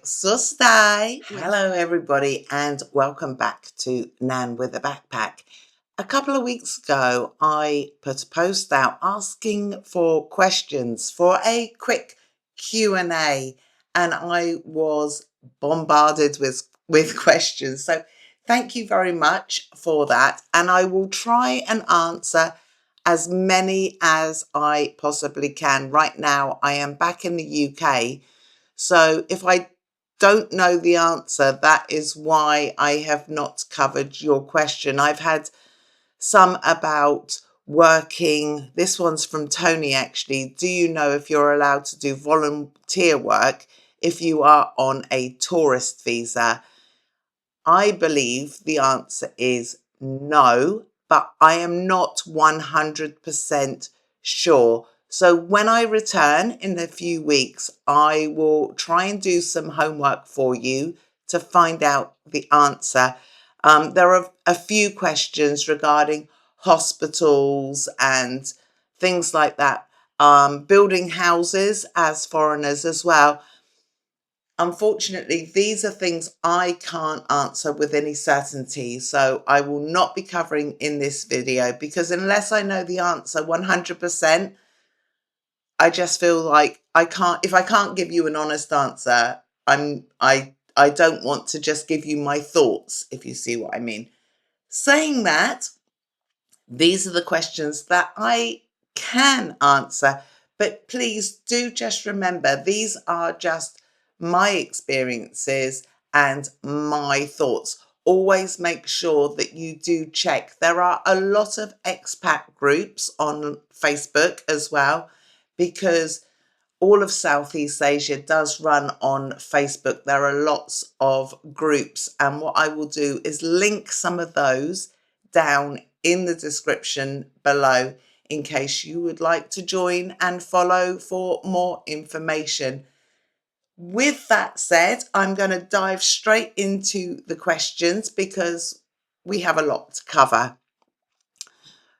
Sustai. Hello everybody and welcome back to Nan with a Backpack. A couple of weeks ago I put a post out asking for questions for a quick Q&A and I was bombarded with questions. So thank you very much for that, and I will try and answer as many as I possibly can. Right now I am back in the UK, so if I don't know the answer, that is why I have not covered your question. I've had some about working. This one's from Tony, actually. Do you know if you're allowed to do volunteer work if you are on a tourist visa? I believe the answer is no, but I am not 100% sure. So when I return in a few weeks, I will try and do some homework for you to find out the answer. There are a few questions regarding hospitals and things like that, building houses as foreigners as well. Unfortunately, these are things I can't answer with any certainty, so I will not be covering in this video, because unless I know the answer 100%, I just feel like if I can't give you an honest answer, I don't want to just give you my thoughts, if you see what I mean. Saying that, these are the questions that I can answer, but please do just remember, these are just my experiences and my thoughts. Always make sure that you do check. There are a lot of expat groups on Facebook as well, because all of Southeast Asia does run on Facebook. There are lots of groups, and what I will do is link some of those down in the description below in case you would like to join and follow for more information. With that said, I'm going to dive straight into the questions because we have a lot to cover.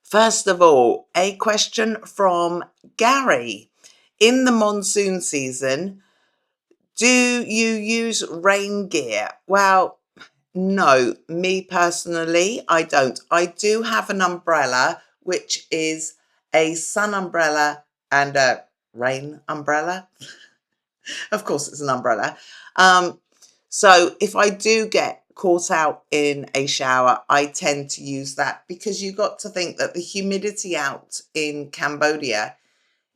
First of all, a question from Gary. In the monsoon season, do you use rain gear? Well, no, me personally, I don't. I do have an umbrella, which is a sun umbrella and a rain umbrella. Of course, it's an umbrella. So if I do get caught out in a shower, I tend to use that, because you got to think that the humidity out in Cambodia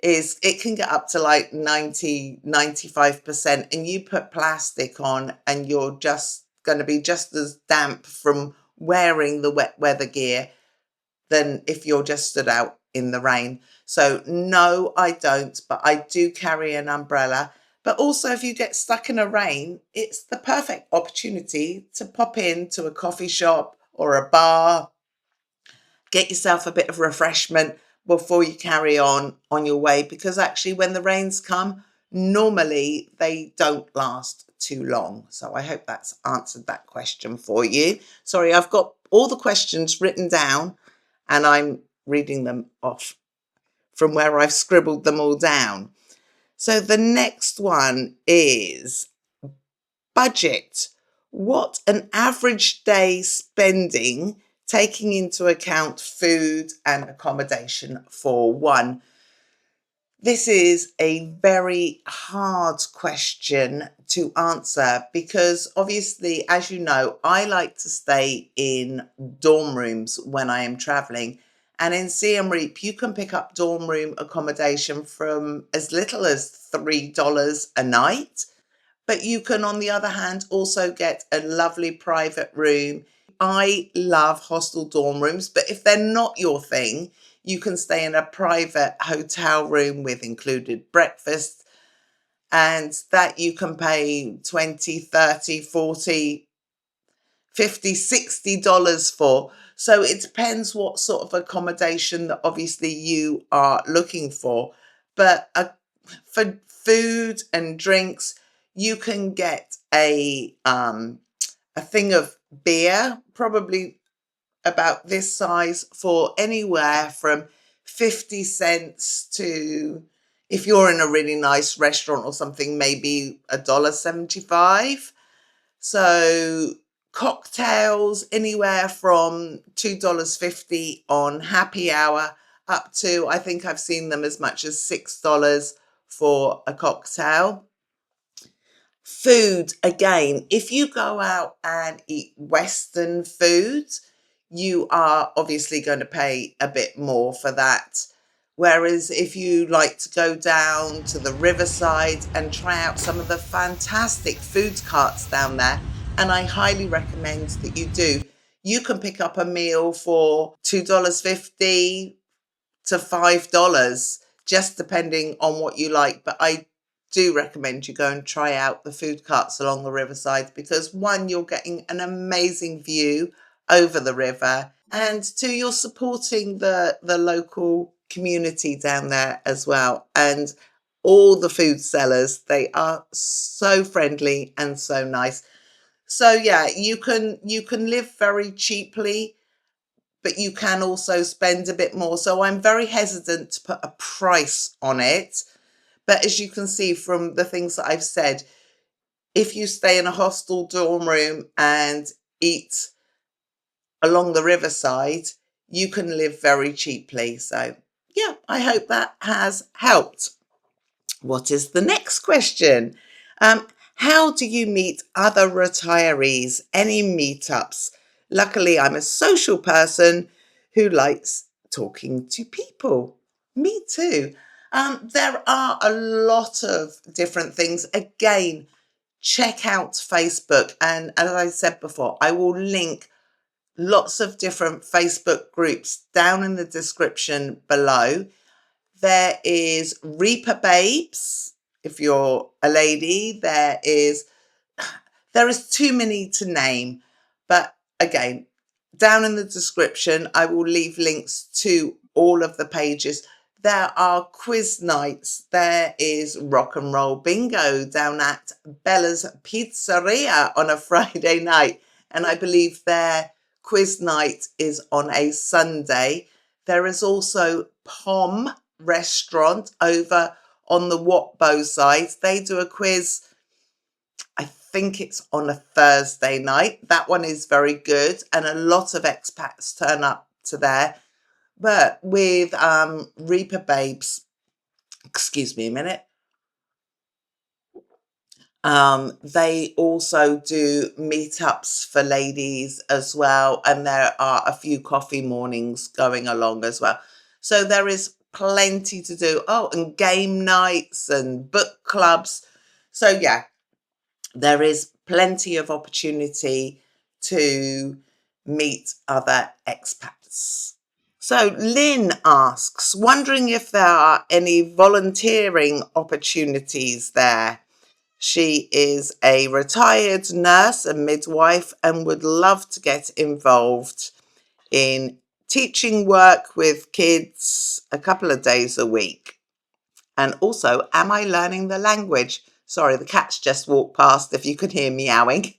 it can get up to like 90-95%, and you put plastic on and you're just going to be just as damp from wearing the wet weather gear than if you're just stood out in the rain. So no, I don't, but I do carry an umbrella. But also, if you get stuck in a rain, it's the perfect opportunity to pop into a coffee shop or a bar, get yourself a bit of refreshment before you carry on your way, because actually when the rains come, normally they don't last too long. So I hope that's answered that question for you. Sorry, I've got all the questions written down and I'm reading them off from where I've scribbled them all down. So the next one is budget. What an average day spending, taking into account food and accommodation for one? This is a very hard question to answer because obviously, as you know, I like to stay in dorm rooms when I am traveling. And in Siem Reap, you can pick up dorm room accommodation from as little as $3 a night. But you can, on the other hand, also get a lovely private room. I love hostel dorm rooms, but if they're not your thing, you can stay in a private hotel room with included breakfast, and that you can pay $20, $30, $40, $50, $60 for. So it depends what sort of accommodation that obviously you are looking for. But for food and drinks, you can get a thing of beer, probably about this size, for anywhere from 50 cents to If you're in a really nice restaurant or something, maybe $1.75. So cocktails anywhere from $2.50 on happy hour up to, I think I've seen them as much as $6 for a cocktail. Food, again, if you go out and eat Western food, you are obviously going to pay a bit more for that. Whereas if you like to go down to the riverside and try out some of the fantastic food carts down there, and I highly recommend that you do, you can pick up a meal for $2.50 to $5, just depending on what you like. But I do recommend you go and try out the food carts along the riverside because one, you're getting an amazing view over the river, and two, you're supporting the local community down there as well. And all the food sellers, they are so friendly and so nice. So yeah, you can live very cheaply, but you can also spend a bit more. So I'm very hesitant to put a price on it. But as you can see from the things that I've said, if you stay in a hostel dorm room and eat along the riverside, you can live very cheaply. So yeah, I hope that has helped. What is the next question? How do you meet other retirees? Any meetups? Luckily, I'm a social person who likes talking to people. Me too. There are a lot of different things. Again, check out Facebook. And as I said before, I will link lots of different Facebook groups down in the description below. There is Reaper Babes, if you're a lady. There is too many to name. But again, down in the description, I will leave links to all of the pages. There are quiz nights. There is rock and roll bingo down at Bella's Pizzeria on a Friday night. And I believe their quiz night is on a Sunday. There is also Pom restaurant over on the Watbo side. They do a quiz, I think it's on a Thursday night. That one is very good, and a lot of expats turn up to there. But with Reaper Babes, excuse me a minute, they also do meetups for ladies as well, and there are a few coffee mornings going along as well. So there is plenty to do. Oh, and game nights and book clubs. So yeah, there is plenty of opportunity to meet other expats. So Lynn asks, wondering if there are any volunteering opportunities there. She is a retired nurse and midwife and would love to get involved in teaching work with kids a couple of days a week. And also, am I learning the language? Sorry, the cats just walked past if you could hear meowing.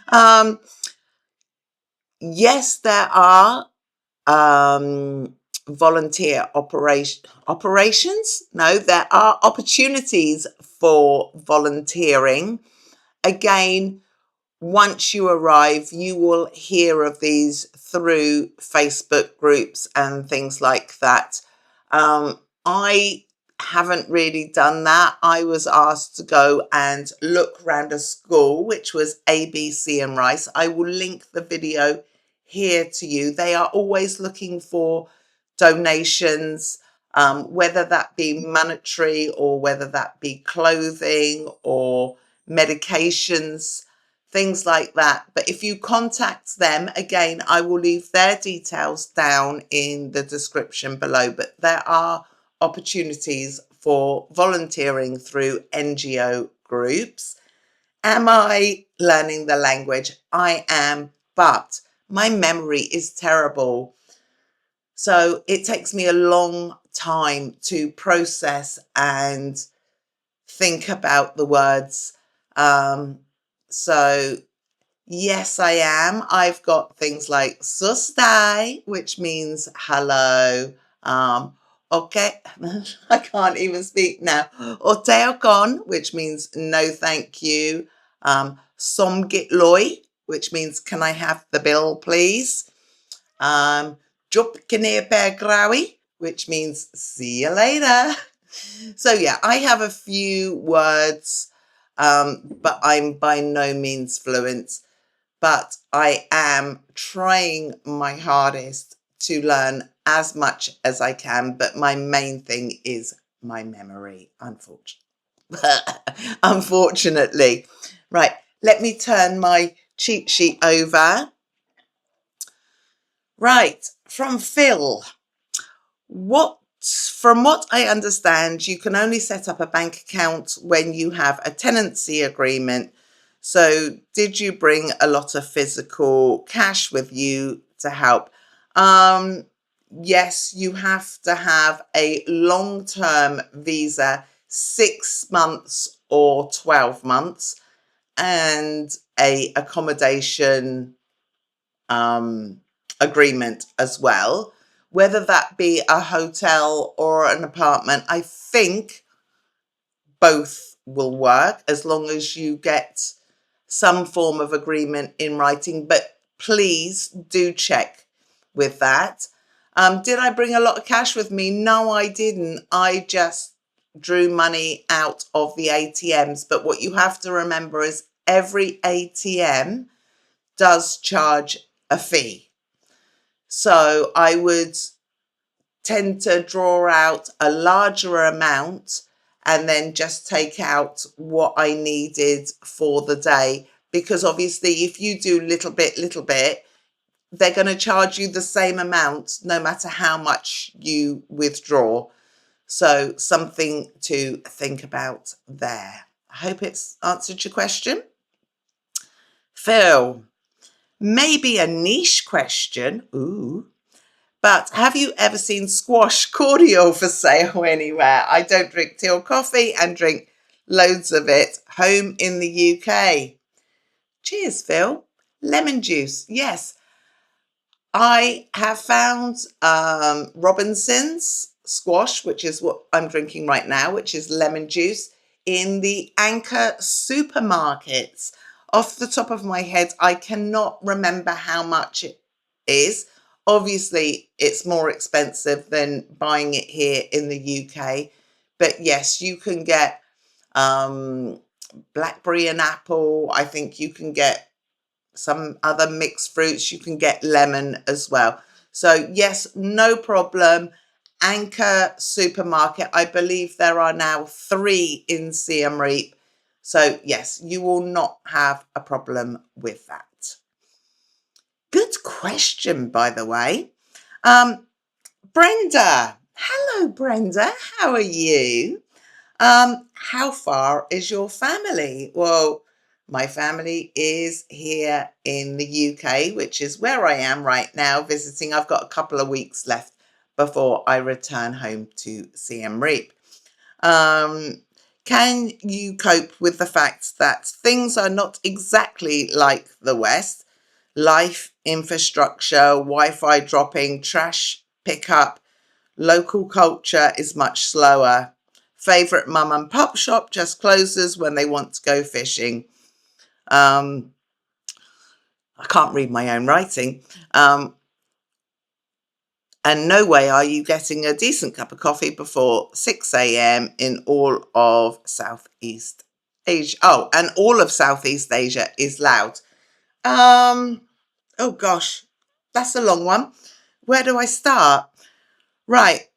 Um, yes, there are volunteer operations. No, there are opportunities for volunteering. Again, once you arrive, you will hear of these through Facebook groups and things like that. I haven't really done that. I was asked to go and look around a school, which was ABC and Rice. I will link the video here to you. They are always looking for donations, whether that be monetary or whether that be clothing or medications, things like that. But if you contact them, again, I will leave their details down in the description below. But there are opportunities for volunteering through NGO groups. Am I learning the language? I am, but my memory is terrible. So it takes me a long time to process and think about the words. So yes, I am. I've got things like sustai, which means hello, Okay, I can't even speak now. Oteo con, which means no thank you. Som git loy, which means can I have the bill, please? Jup kine per grawi, which means see you later. So yeah, I have a few words, but I'm by no means fluent. But I am trying my hardest to learn as much as I can. But my main thing is my memory, unfortunately. Right, let me turn my cheat sheet over. Right, from Phil. From what I understand, you can only set up a bank account when you have a tenancy agreement. So did you bring a lot of physical cash with you to help? Yes, you have to have a long-term visa, 6 months or 12 months, and a accommodation agreement as well, whether that be a hotel or an apartment. I think both will work as long as you get some form of agreement in writing, but please do check with that. Did I bring a lot of cash with me? No, I didn't. I just drew money out of the ATMs. But what you have to remember is every ATM does charge a fee. So I would tend to draw out a larger amount and then just take out what I needed for the day. Because obviously, if you do little bit, they're going to charge you the same amount no matter how much you withdraw. So something to think about there. I hope it's answered your question. Phil, maybe a niche question. Ooh. But have you ever seen squash cordial for sale anywhere? I don't drink tea or coffee and drink loads of it home in the UK. Cheers, Phil. Lemon juice. Yes, I have found Robinson's squash, which is what I'm drinking right now, which is lemon juice, in the Anchor supermarkets. Off the top of my head, I cannot remember how much it is. Obviously, it's more expensive than buying it here in the UK. But yes, you can get blackberry and apple. I think you can get some other mixed fruits. You can get lemon as well. So yes, no problem. Anchor supermarket. I believe there are now 3 in Siem Reap. So yes, you will not have a problem with that. Good question, by the way. Brenda. Hello, Brenda. How are you? How far is your family? Well, my family is here in the UK, which is where I am right now visiting. I've got a couple of weeks left before I return home to Siem Reap. Can you cope with the fact that things are not exactly like the West? Life, infrastructure, Wi-Fi dropping, trash pickup, local culture is much slower. Favorite mum and pop shop just closes when they want to go fishing. I can't read my own writing. And no way are you getting a decent cup of coffee before 6 a.m. in all of Southeast Asia. Oh, and all of Southeast Asia is loud. Oh gosh, that's a long one. Where do I start? Right.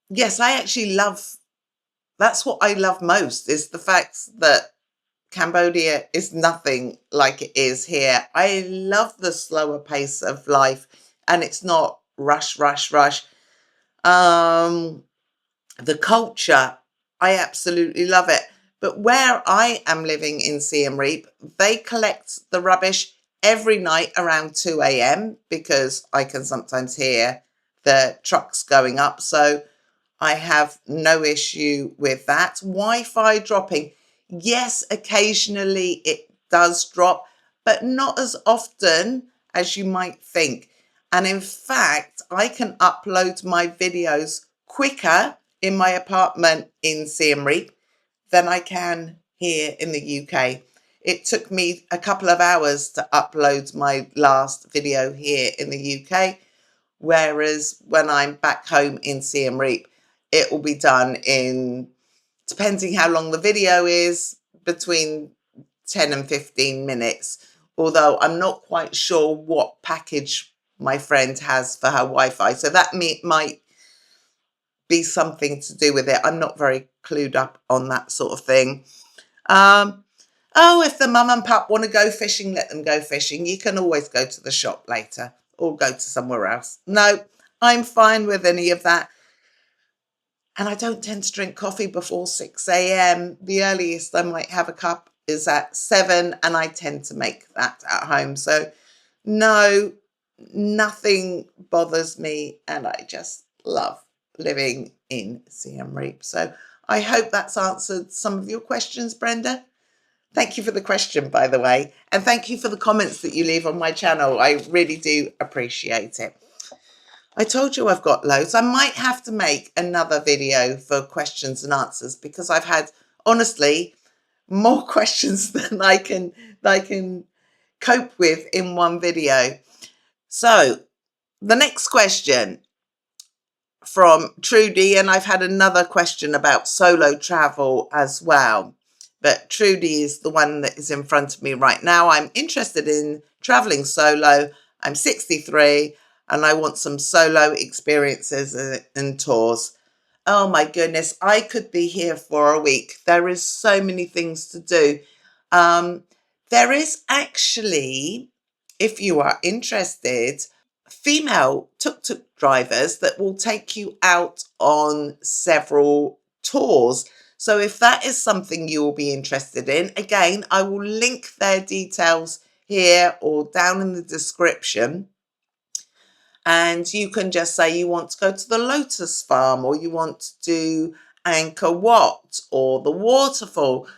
Yes, I actually love, that's what I love most, is the fact that Cambodia is nothing like it is here. I love the slower pace of life, and it's not rush, rush, rush. The culture, I absolutely love it. But where I am living in Siem Reap, they collect the rubbish every night around 2 a.m. because I can sometimes hear the trucks going up. So I have no issue with that. Wi-Fi dropping. Yes, occasionally it does drop, but not as often as you might think. And in fact, I can upload my videos quicker in my apartment in Siem Reap than I can here in the UK. It took me a couple of hours to upload my last video here in the UK, whereas when I'm back home in Siem Reap, it will be done in, depending how long the video is, between 10 and 15 minutes. Although I'm not quite sure what package my friend has for her Wi-Fi. So that might be something to do with it. I'm not very clued up on that sort of thing. Oh, if the mum and pup want to go fishing, let them go fishing. You can always go to the shop later or go to somewhere else. No, I'm fine with any of that. And I don't tend to drink coffee before 6 a.m. The earliest I might have a cup is at 7, and I tend to make that at home. So no, nothing bothers me, and I just love living in Siem Reap. So I hope that's answered some of your questions, Brenda. Thank you for the question, by the way, and thank you for the comments that you leave on my channel. I really do appreciate it. I told you I've got loads. I might have to make another video for questions and answers because I've had, honestly, more questions than I can cope with in one video. So the next question from Trudy, and I've had another question about solo travel as well. But Trudy is the one that is in front of me right now. I'm interested in traveling solo. I'm 63 and I want some solo experiences and tours. Oh my goodness, I could be here for a week. There is so many things to do. There is actually, if you are interested, female tuk-tuk drivers that will take you out on several tours. So if that is something you will be interested in, again, I will link their details here or down in the description. And you can just say you want to go to the Lotus Farm, or you want to do Angkor Wat or the waterfall.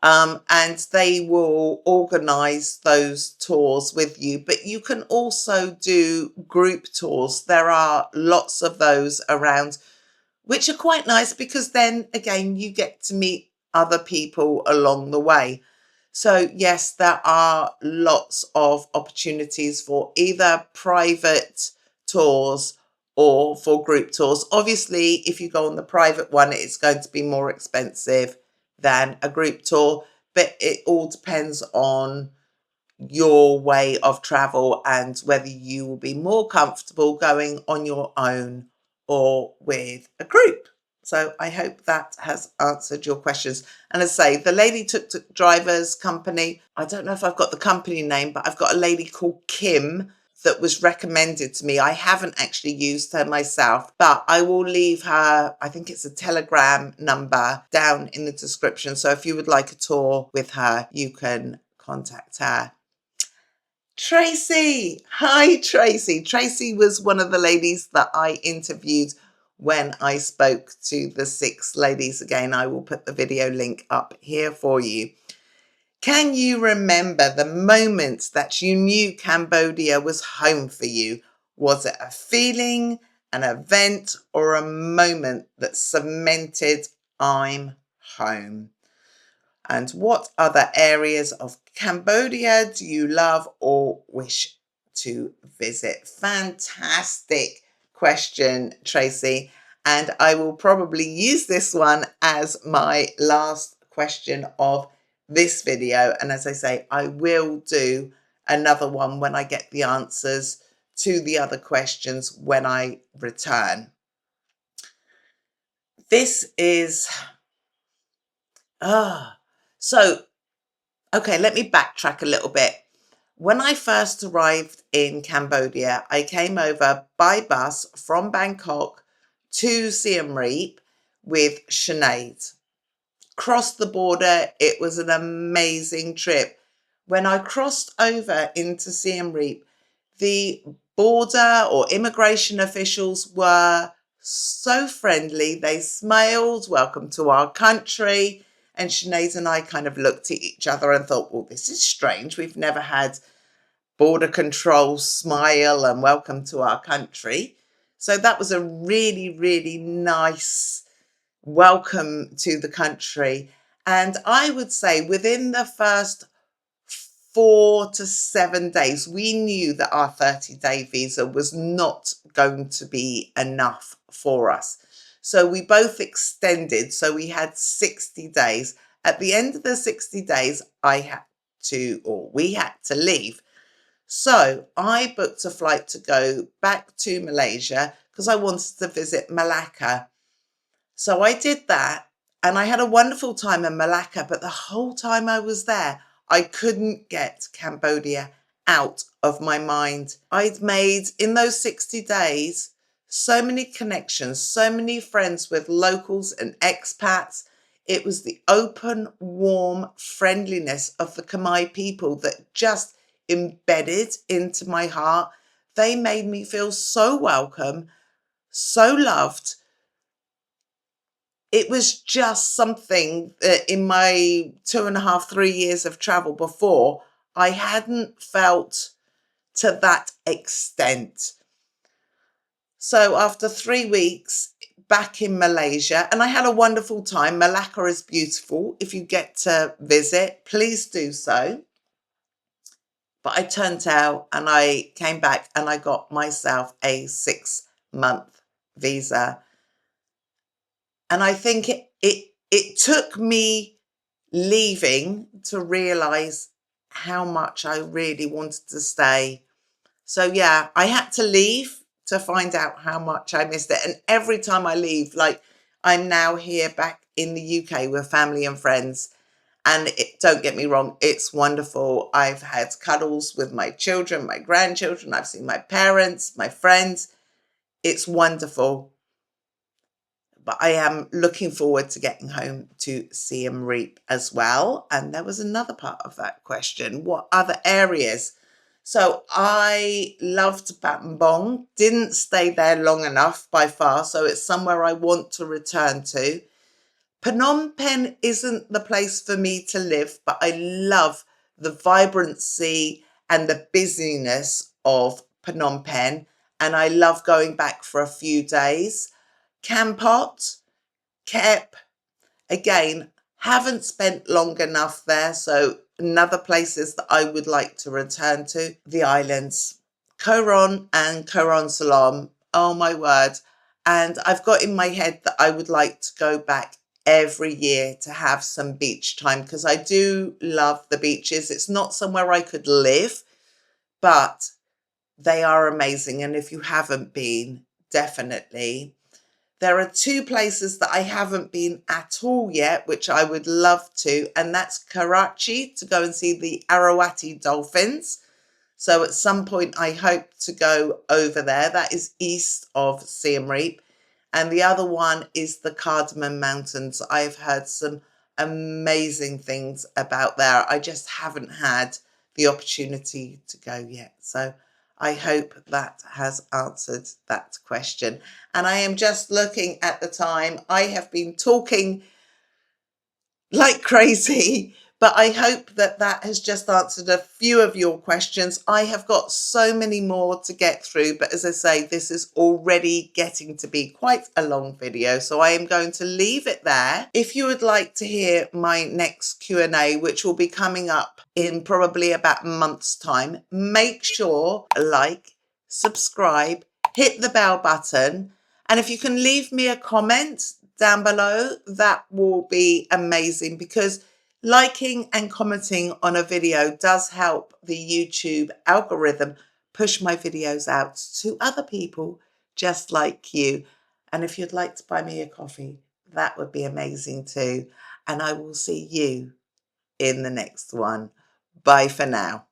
And they will organise those tours with you. But you can also do group tours. There are lots of those around, which are quite nice because then, again, you get to meet other people along the way. So, yes, there are lots of opportunities for either private tours or for group tours. Obviously, if you go on the private one, it's going to be more expensive than a group tour, but it all depends on your way of travel and whether you will be more comfortable going on your own or with a group. So I hope that has answered your questions. And as I say, the Lady Tuk-Tuk Drivers Company, I don't know if I've got the company name, but I've got a lady called Kim that was recommended to me. I haven't actually used her myself, but I will leave her, I think it's a Telegram number down in the description. So if you would like a tour with her, you can contact her. Tracy. Hi, Tracy. Tracy was one of the ladies that I interviewed when I spoke to the 6 ladies. Again, I will put the video link up here for you. Can you remember the moment that you knew Cambodia was home for you? Was it a feeling, an event, or a moment that cemented I'm home? And what other areas of Cambodia do you love or wish to visit? Fantastic question, Tracy. And I will probably use this one as my last question of this video. And as I say, I will do another one when I get the answers to the other questions when I return. This is, so okay, let me backtrack a little bit. When I first arrived in Cambodia, I came over by bus from Bangkok to Siem Reap with Sinead. Crossed the border, it was an amazing trip. When I crossed over into Siem Reap, the border or immigration officials were so friendly. They smiled, welcome to our country. And Sinead and I kind of looked at each other and thought, well, this is strange. We've never had border control smile and welcome to our country. So that was a really, really nice welcome to the country. And I would say within the first 4 to 7 days, we knew that our 30-day visa was not going to be enough for us. So we both extended. So we had 60 days. At the end of the 60 days, we had to leave. So I booked a flight to go back to Malaysia because I wanted to visit Malacca. So I did that and I had a wonderful time in Malacca, but the whole time I was there, I couldn't get Cambodia out of my mind. I'd made in those 60 days so many connections, so many friends with locals and expats. It was the open, warm friendliness of the Khmer people that just embedded into my heart. They made me feel so welcome, so loved. It was just something that in my 2.5, 3 years of travel before, I hadn't felt to that extent. So after 3 weeks back in Malaysia, and I had a wonderful time. Malacca is beautiful. If you get to visit, please do so. But I turned out and I came back and I got myself a 6-month visa. And I think it took me leaving to realize how much I really wanted to stay. So yeah, I had to leave to find out how much I missed it. And every time I leave, like I'm now here back in the UK with family and friends. And don't get me wrong, it's wonderful. I've had cuddles with my children, my grandchildren. I've seen my parents, my friends. It's wonderful. But I am looking forward to getting home to Siem Reap as well. And there was another part of that question. What other areas? So I loved Battambang, didn't stay there long enough by far. So it's somewhere I want to return to. Phnom Penh isn't the place for me to live, but I love the vibrancy and the busyness of Phnom Penh. And I love going back for a few days. Kampot, Kep, again, haven't spent long enough there. So another places that I would like to return to, the islands, Coron and Coron Salom. Oh my word. And I've got in my head that I would like to go back every year to have some beach time because I do love the beaches. It's not somewhere I could live, but they are amazing. And if you haven't been, definitely. There are 2 places that I haven't been at all yet, which I would love to, and that's Karachi to go and see the Arawati dolphins. So at some point, I hope to go over there. That is east of Siem Reap. And the other one is the Cardamom Mountains. I've heard some amazing things about there. I just haven't had the opportunity to go yet. So I hope that has answered that question. And I am just looking at the time. I have been talking like crazy, but I hope that that has just answered a few of your questions. I have got so many more to get through, but as I say, this is already getting to be quite a long video, so I am going to leave it there. If you would like to hear my next Q&A, which will be coming up in probably about a month's time, make sure like, subscribe, hit the bell button, and if you can leave me a comment down below, that will be amazing because liking and commenting on a video does help the YouTube algorithm push my videos out to other people just like you. And if you'd like to buy me a coffee, that would be amazing too. And I will see you in the next one. Bye for now.